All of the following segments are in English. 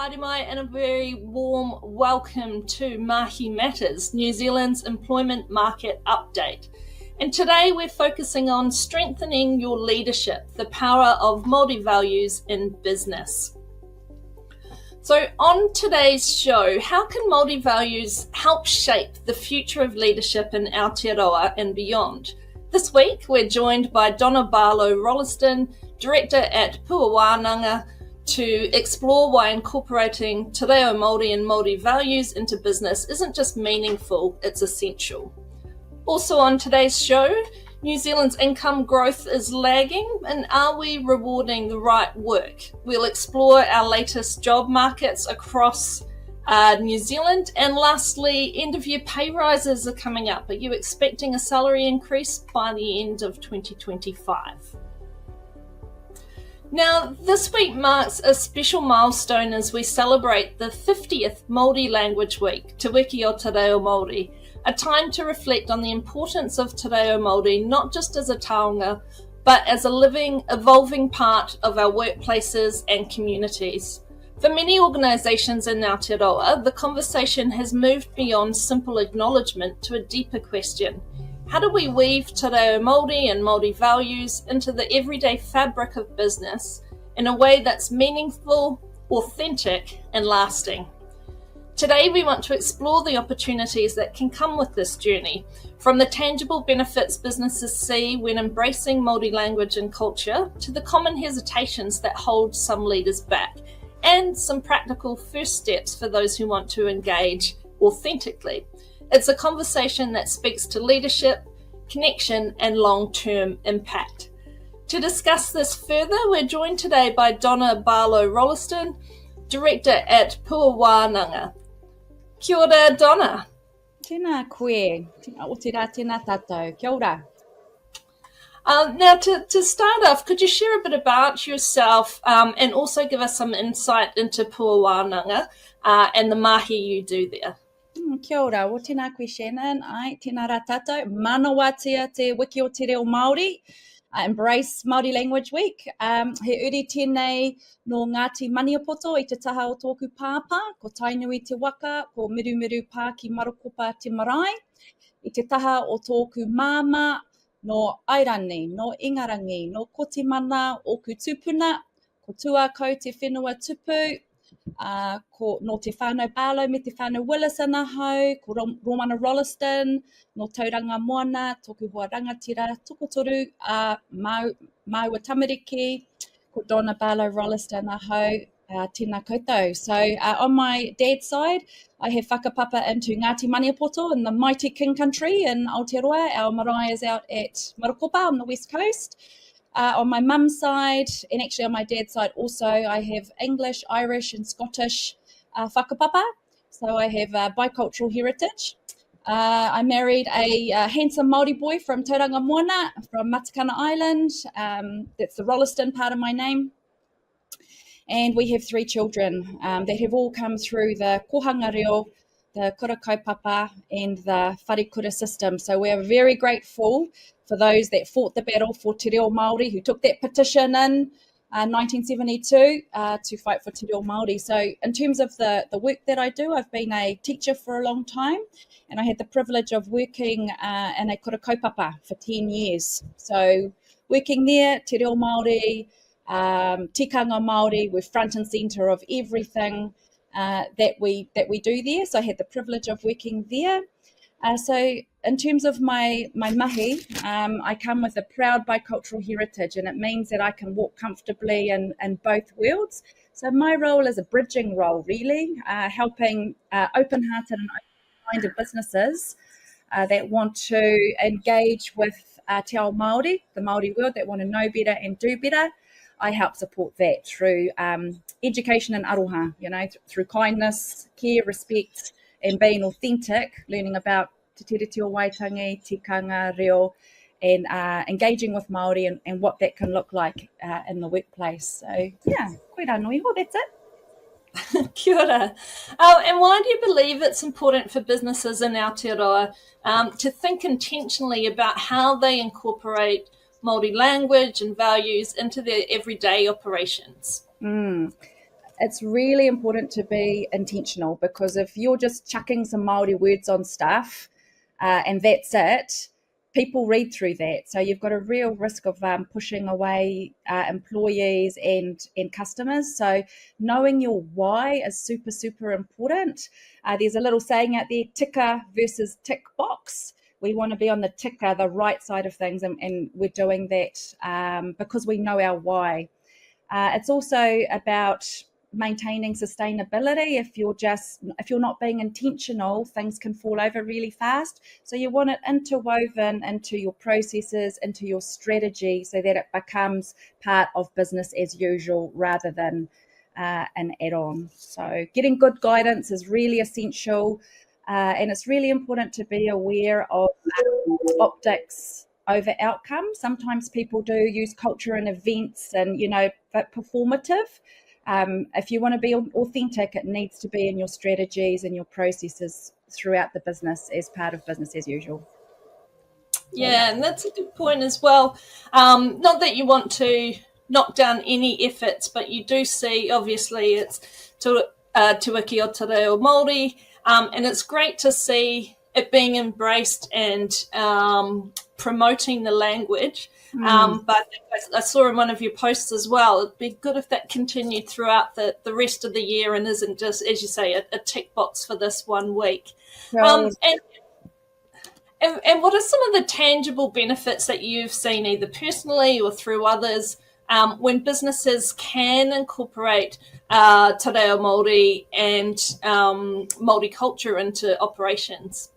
haere mai, and a very warm welcome to Mahi Matters, New Zealand's employment market update. And today we're focusing on strengthening your leadership, the power of Māori values in business. So on today's show, how can Māori values help shape the future of leadership in Aotearoa and beyond? This week, we're joined by Donna Barlow-Rolleston, Director at Puawaananga, to explore why incorporating te reo Māori and Māori values into business isn't just meaningful, it's essential. Also on today's show, New Zealand's income growth is lagging, and are we rewarding the right work? We'll explore our latest job markets across New Zealand. And lastly, end of year pay rises are coming up. Are you expecting a salary increase by the end of 2025? Now, this week marks a special milestone as we celebrate the 50th Māori Language Week, Te Wiki o Te Reo Māori, a time to reflect on the importance of Te Reo Māori, not just as a taonga, but as a living, evolving part of our workplaces and communities. For many organisations in Aotearoa, the conversation has moved beyond simple acknowledgement to a deeper question. How do we weave te reo Māori and Māori values into the everyday fabric of business in a way that's meaningful, authentic, and lasting? Today, we want to explore the opportunities that can come with this journey, from the tangible benefits businesses see when embracing Māori language and culture, to the common hesitations that hold some leaders back, and some practical first steps for those who want to engage authentically. It's a conversation that speaks to leadership, connection, and long-term impact. To discuss this further, we're joined today by Donna Barlow-Rolleston, Director at Puawaananga. Kia ora, Donna. Tēnā koe, tēnā o te rā, tēnā tātou. Kia ora. Now, to start off, could you share a bit about yourself and also give us some insight into Puawaananga and the mahi you do there? Kia ora, o tēnā koe Shannon, tēnā rā tātou, manawatia te wiki o te reo Māori, embrace Māori Language Week. He uri tēnei no Ngāti Maniapoto i te taha o tōku pāpā, ko tainui te waka, ko miru pā ki Marokopa te marae, i te taha o tōku māma, no Airani, no Ingarangi, no Kotimana, o ku tūpuna, ko tuakau te whenua tupu, no te whānau Barlow me te whānau Willis ana hau, ko Romana Rolleston, no tauranga moana, tōku hoa rangatira, tukutoru, Maua Tamariki, ko Donna Barlow-Rolleston ana hau, tēnā koutou. So on my dad's side, I have whakapapa into Ngāti Maniapoto in the mighty King Country in Aotearoa. Our marae is out at Marokopa on the west coast. On my mum's side, and actually on my dad's side also, I have English, Irish and Scottish whakapapa. So I have bicultural heritage. I married a handsome Māori boy from Tauranga Moana, from Matakana Island. That's the Rolleston part of my name. And we have 3 children that have all come through the kohanga reo, the kura kaupapa and the whare kura system. So we are very grateful for those that fought the battle for te reo Māori, who took that petition in 1972 to fight for te reo Māori. So in terms of the work that I do, I've been a teacher for a long time, and I had the privilege of working in a kura kaupapa for 10 years. So working there, te reo Māori, tikanga Māori, we're front and centre of everything that we do there. So I had the privilege of working there. So in terms of my mahi, I come with a proud bicultural heritage, and it means that I can walk comfortably in both worlds. So my role is a bridging role, really, helping open-hearted and open-minded businesses that want to engage with te ao Māori, the Māori world, that want to know better and do better. I help support that through education and aroha, through kindness, care, respect, and being authentic, learning about te tiriti o Waitangi, tikanga, reo, and engaging with Māori and what that can look like in the workplace. So, yeah, koe rā nui, well, that's it. Kia ora. And why do you believe it's important for businesses in Aotearoa to think intentionally about how they incorporate Māori language and values into their everyday operations? it's really important to be intentional, because if you're just chucking some Māori words on stuff and that's it, people read through that. So you've got a real risk of pushing away employees and customers. So knowing your why is super, super important. There's a little saying out there, tika versus tick box. We want to be on the tika, the right side of things, and we're doing that because we know our why. It's also about maintaining sustainability. If you're not being intentional, things can fall over really fast. So you want it interwoven into your processes, into your strategy, so that it becomes part of business as usual rather than an add-on. So getting good guidance is really essential, and it's really important to be aware of optics over outcome. Sometimes people do use culture and events and, but performative. If you want to be authentic, it needs to be in your strategies and your processes throughout the business as part of business as usual. Yeah, and that's a good point as well. Not that you want to knock down any efforts, but you do see, obviously, it's Te Wiki o Te Reo Māori, and it's great to see it being embraced and promoting the language. But I saw in one of your posts as well, it'd be good if that continued throughout the rest of the year and isn't just, as you say, a tick box for this 1 week. And what are some of the tangible benefits that you've seen, either personally or through others, when businesses can incorporate Te Reo Māori and Māori culture into operations?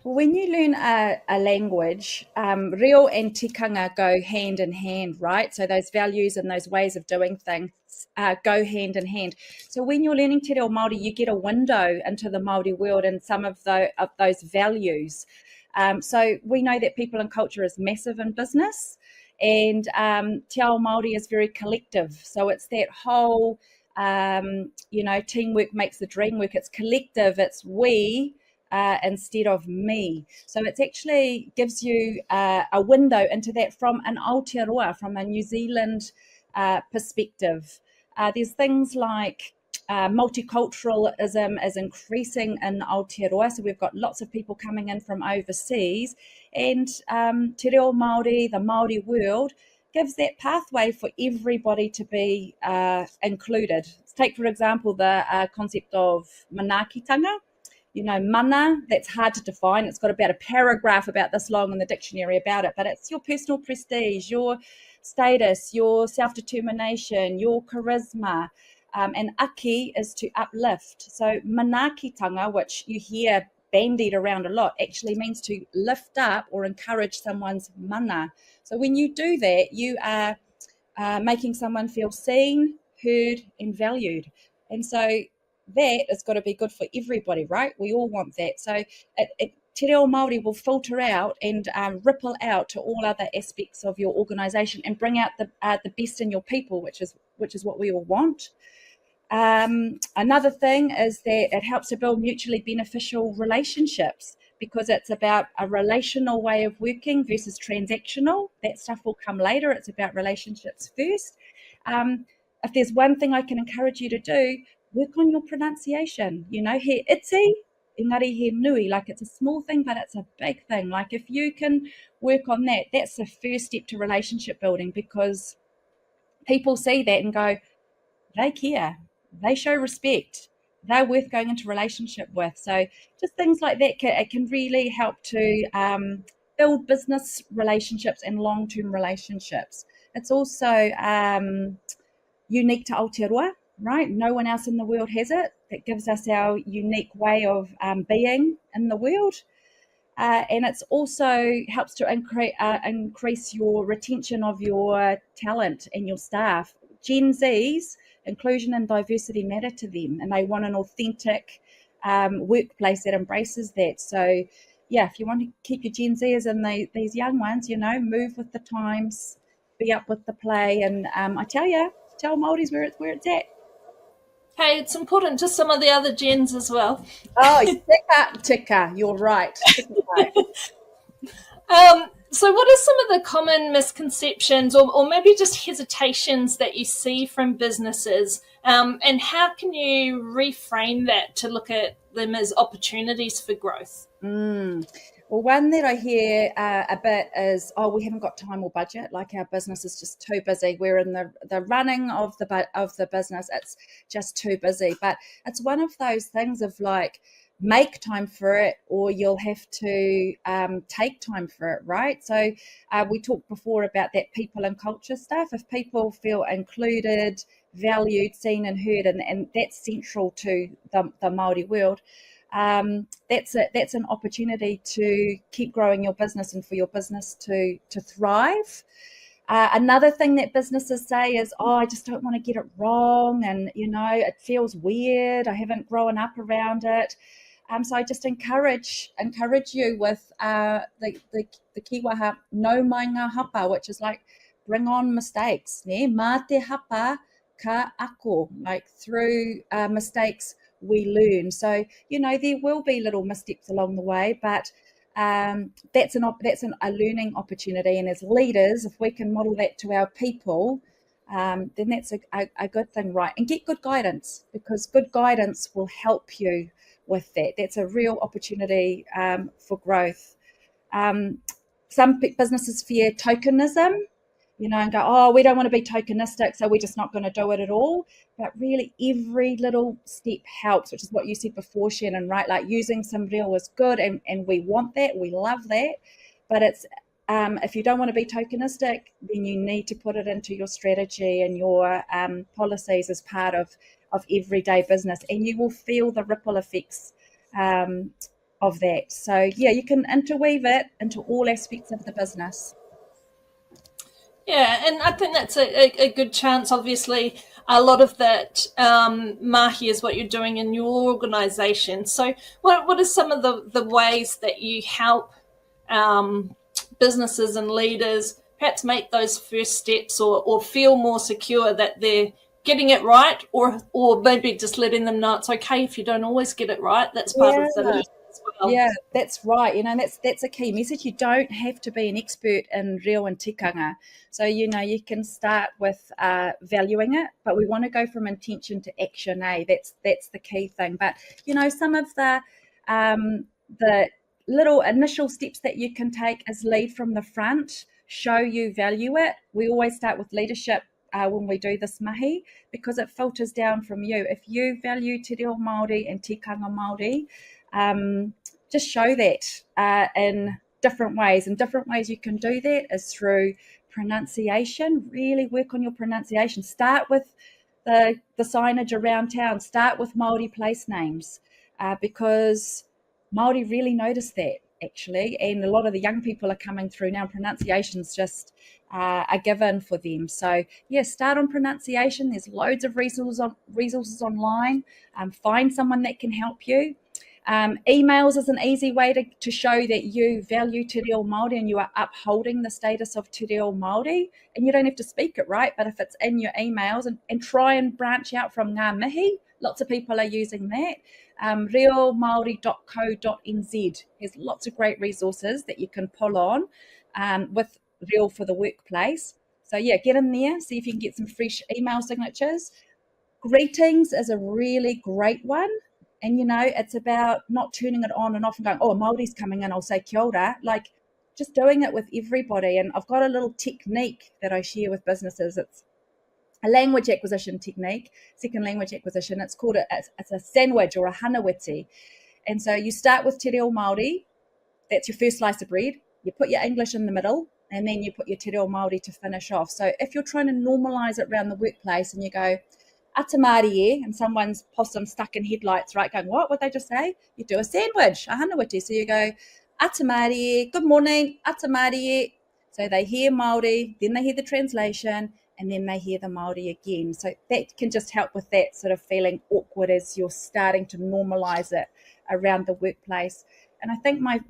When you learn a language, reo and tikanga go hand in hand, right? So those values and those ways of doing things go hand in hand. So when you're learning Te Reo Māori, you get a window into the Māori world and some of those values. So we know that people and culture is massive in business, and Te Ao Māori is very collective. So it's that whole, teamwork makes the dream work. It's collective, it's we, instead of me. So it actually gives you a window into that from an Aotearoa, from a New Zealand perspective. There's things like multiculturalism is increasing in Aotearoa, so we've got lots of people coming in from overseas, and Te Reo Māori, the Māori world, gives that pathway for everybody to be included. Take, for example, the concept of manaakitanga. Mana, that's hard to define. It's got about a paragraph about this long in the dictionary about it, but it's your personal prestige, your status, your self-determination, your charisma, and aki is to uplift. So manaakitanga, which you hear bandied around a lot, actually means to lift up or encourage someone's mana. So when you do that, you are making someone feel seen, heard, and valued. And so that has got to be good for everybody, right? We all want that. So Te Reo Māori will filter out and ripple out to all other aspects of your organisation and bring out the best in your people, which is what we all want. Another thing is that it helps to build mutually beneficial relationships, because it's about a relational way of working versus transactional. That stuff will come later. It's about relationships first. If there's one thing I can encourage you to do, work on your pronunciation. He 𝗶𝗶𝘃, engari he nui. Like, it's a small thing, but it's a big thing. Like, if you can work on that, that's the first step to relationship building, because people see that and go, they care, they show respect, they're worth going into relationship with. So just things like that, it can really help to build business relationships and long-term relationships. It's also unique to Aotearoa, right? No one else in the world has it. That gives us our unique way of being in the world. And it's also helps to increase your retention of your talent and your staff. Gen Zs, inclusion and diversity matter to them, and they want an authentic workplace that embraces that. So yeah, if you want to keep your Gen Zers and these young ones, move with the times, be up with the play, and I tell Māori's where it's at. Hey, it's important to some of the other gens as well. Oh, tika, you're right. So what are some of the common misconceptions or maybe just hesitations that you see from businesses And how can you reframe that to look at them as opportunities for growth? Well, one that I hear a bit is, oh, we haven't got time or budget. Like our business is just too busy. We're in the running of the business. It's just too busy. But it's one of those things of like, make time for it, or you'll have to take time for it, right? So we talked before about that people and culture stuff. If people feel included, valued, seen and heard, and that's central to the Māori world, that's an opportunity to keep growing your business and for your business to thrive. Another thing that businesses say is, oh, I just don't want to get it wrong, and it feels weird, I haven't grown up around it. So I just encourage you with the kiwaha no mai ngā hapa, which is like bring on mistakes. Mā te hapa ka ako, like through mistakes we learn. So there will be little missteps along the way, but that's a learning opportunity. And as leaders, if we can model that to our people, then that's a good thing, right? And get good guidance, because good guidance will help you with that. That's a real opportunity for growth. Some businesses fear tokenism, and go, oh, we don't want to be tokenistic, so we're just not going to do it at all. But really, every little step helps, which is what you said before, Shannon, right? Like using some reo is good, and we want that, we love that. But it's if you don't want to be tokenistic, then you need to put it into your strategy and your policies as part of everyday business, and you will feel the ripple effects of that. So yeah, you can interweave it into all aspects of the business. Yeah, and I think that's a good chance. Obviously, a lot of that mahi is what you're doing in your organisation. So what are some of the ways that you help businesses and leaders perhaps make those first steps, or feel more secure that they're getting it right, or maybe just letting them know it's okay if you don't always get it right? That's part of the learning as well. Yeah, that's right. That's a key message. You don't have to be an expert in reo and tikanga. So, you can start with valuing it, but we want to go from intention to action. That's the key thing. But, some of the little initial steps that you can take is lead from the front, show you value it. We always start with leadership when we do this mahi, because it filters down from you. If you value te reo Māori and tikanga Māori, just show that in different ways. And different ways you can do that is through pronunciation. Really work on your pronunciation. Start with the signage around town. Start with Māori place names, because Māori really notice that, actually, and a lot of the young people are coming through now. Pronunciation's just a given for them. So yeah, start on pronunciation. There's loads of resources online. Find someone that can help you. Emails is an easy way to show that you value te reo Māori and you are upholding the status of te reo Māori, and you don't have to speak it, right? But if it's in your emails, and try and branch out from ngā mihi, lots of people are using that. reomaori.co.nz has lots of great resources that you can pull on with Reo for the workplace. So yeah, get in there, see if you can get some fresh email signatures. Greetings is a really great one. And, it's about not turning it on and off and going, oh, Māori's coming in, I'll say kia ora. Like, just doing it with everybody. And I've got a little technique that I share with businesses. It's a language acquisition technique, second language acquisition. It's called it's a sandwich or a hanawiti. And so you start with te reo Māori. That's your first slice of bread. You put your English in the middle, and then you put your te reo Māori to finish off. So if you're trying to normalize it around the workplace and you go, ācie, and someone's possum stuck in headlights, right, going, what they just say? You do a sandwich, a hanawiti. So you go, ācie, good morning, ācie. So they hear Māori, then they hear the translation, and then they hear the Māori again. So that can just help with that sort of feeling awkward as you're starting to normalize it around the workplace. And I think my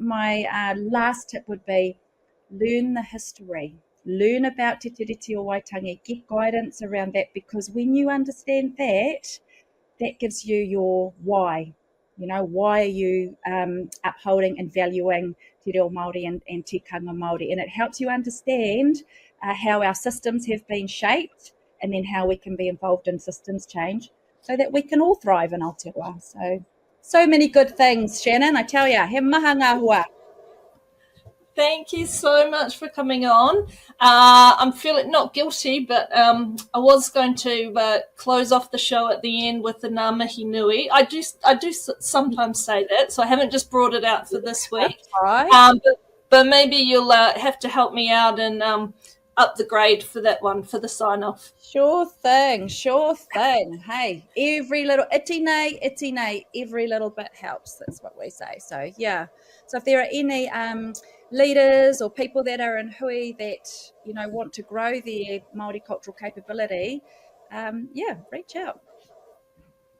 last tip would be learn the history. Learn about te tiriti o Waitangi, get guidance around that, because when you understand that, that gives you your why. Why are you upholding and valuing te reo Māori and tikanga Māori? And it helps you understand how our systems have been shaped and then how we can be involved in systems change so that we can all thrive in Aotearoa. So many good things, Shannon. I tell you, he maha ngā hua. Thank you so much for coming on. I'm feeling not guilty, but I was going to close off the show at the end with the ngā mihi nui. I do sometimes say that, so I haven't just brought it out for this week. That's right. But maybe you'll have to help me out and up the grade for that one, for the sign-off. Sure thing. Hey, every little iti nei, every little bit helps. That's what we say. So, yeah. So if there are any leaders or people that are in hui that, want to grow their Māori cultural capability, reach out.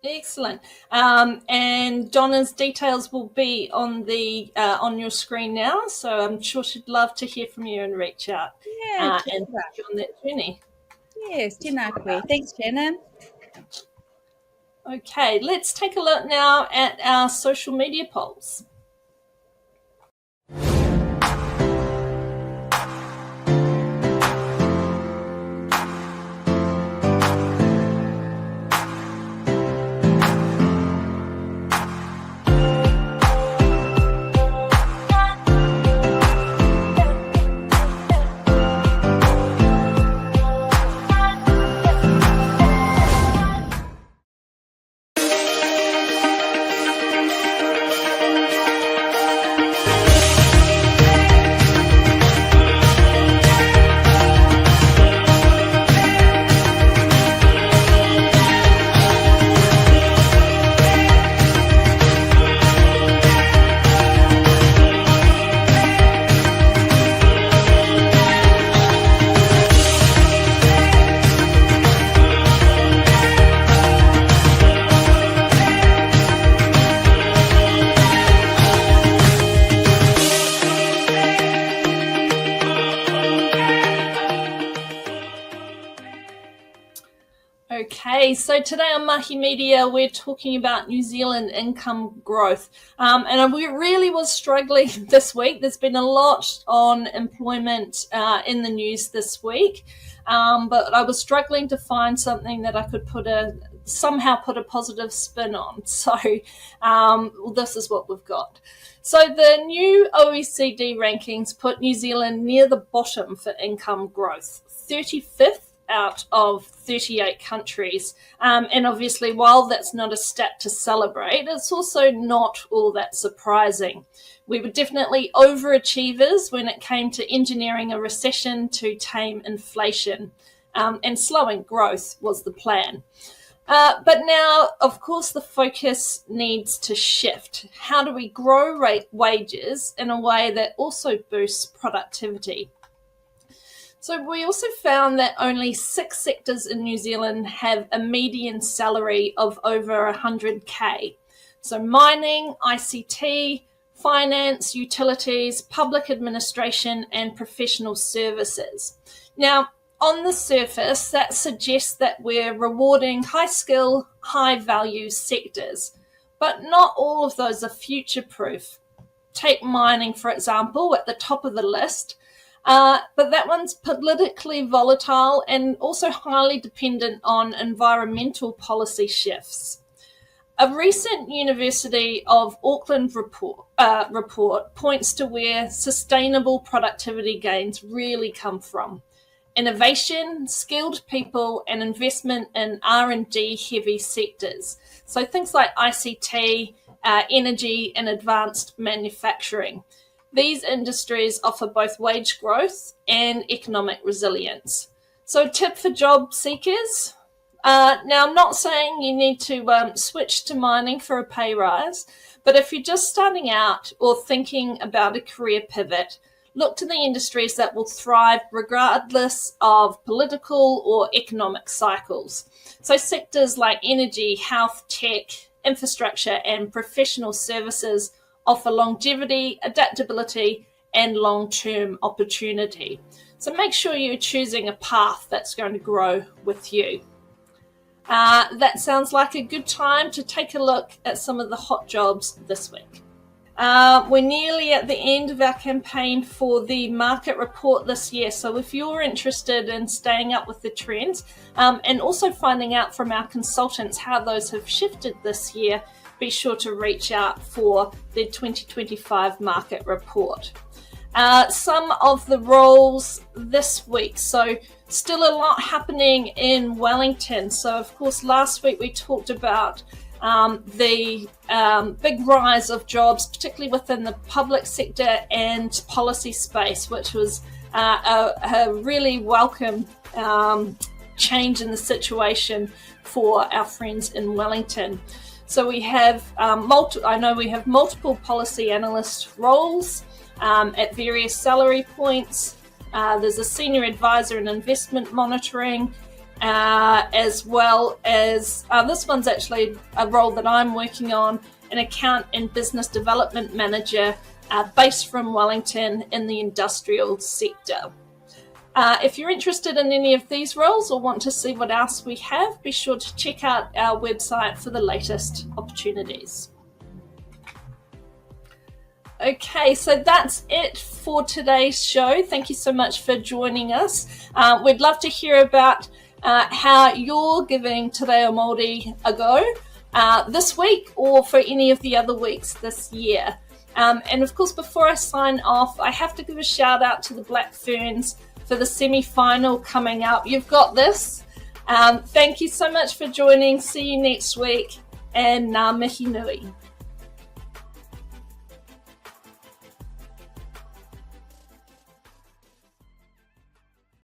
Excellent. And Donna's details will be on the on your screen now, so I'm sure she'd love to hear from you and reach out and take you on that journey. Yes, tēnā koe. Thanks, Shannon. Okay, let's take a look now at our social media polls. Okay, so today on Mahi Media, we're talking about New Zealand income growth. And we really was struggling this week. There's been a lot on employment in the news this week, but I was struggling to find something that I could somehow put a positive spin on. So this is what we've got. So the new OECD rankings put New Zealand near the bottom for income growth, 35th out of 38 countries. And obviously, while that's not a stat to celebrate, it's also not all that surprising. We were definitely overachievers when it came to engineering a recession to tame inflation, and slowing growth was the plan. But now, of course, the focus needs to shift. How do we grow wages in a way that also boosts productivity? So we also found that only 6 sectors in New Zealand have a median salary of over 100K. So mining, ICT, finance, utilities, public administration, and professional services. Now, on the surface, that suggests that we're rewarding high-skill, high-value sectors, but not all of those are future-proof. Take mining, for example, at the top of the list, but that one's politically volatile and also highly dependent on environmental policy shifts. A recent University of Auckland report points to where sustainable productivity gains really come from. Innovation, skilled people, and investment in R&D heavy sectors. So things like ICT, energy, and advanced manufacturing. These industries offer both wage growth and economic resilience. So a tip for job seekers. Now, I'm not saying you need to switch to mining for a pay rise, but if you're just starting out or thinking about a career pivot, look to the industries that will thrive regardless of political or economic cycles. So sectors like energy, health, tech, infrastructure, and professional services offer longevity, adaptability, and long-term opportunity. So make sure you're choosing a path that's going to grow with you. That sounds like a good time to take a look at some of the hot jobs this week. We're nearly at the end of our campaign for the market report this year. So if you're interested in staying up with the trends and also finding out from our consultants how those have shifted this year, be sure to reach out for the 2025 market report. Some of the roles this week. So still a lot happening in Wellington. So of course, last week we talked about the big rise of jobs, particularly within the public sector and policy space, which was a really welcome change in the situation for our friends in Wellington. So we have multiple policy analyst roles at various salary points. There's a senior advisor in investment monitoring, as well as this one's actually a role that I'm working on, an account and business development manager based from Wellington in the industrial sector. If you're interested in any of these roles or want to see what else we have, be sure to check out our website for the latest opportunities. Okay, so that's it for today's show. Thank you so much for joining us. We'd love to hear about how you're giving Te Reo Māori a go this week or for any of the other weeks this year. And of course, before I sign off, I have to give a shout out to the Black Ferns for the semi-final coming up. You've got this. Thank you so much for joining. See you next week, and ngā mihi nui.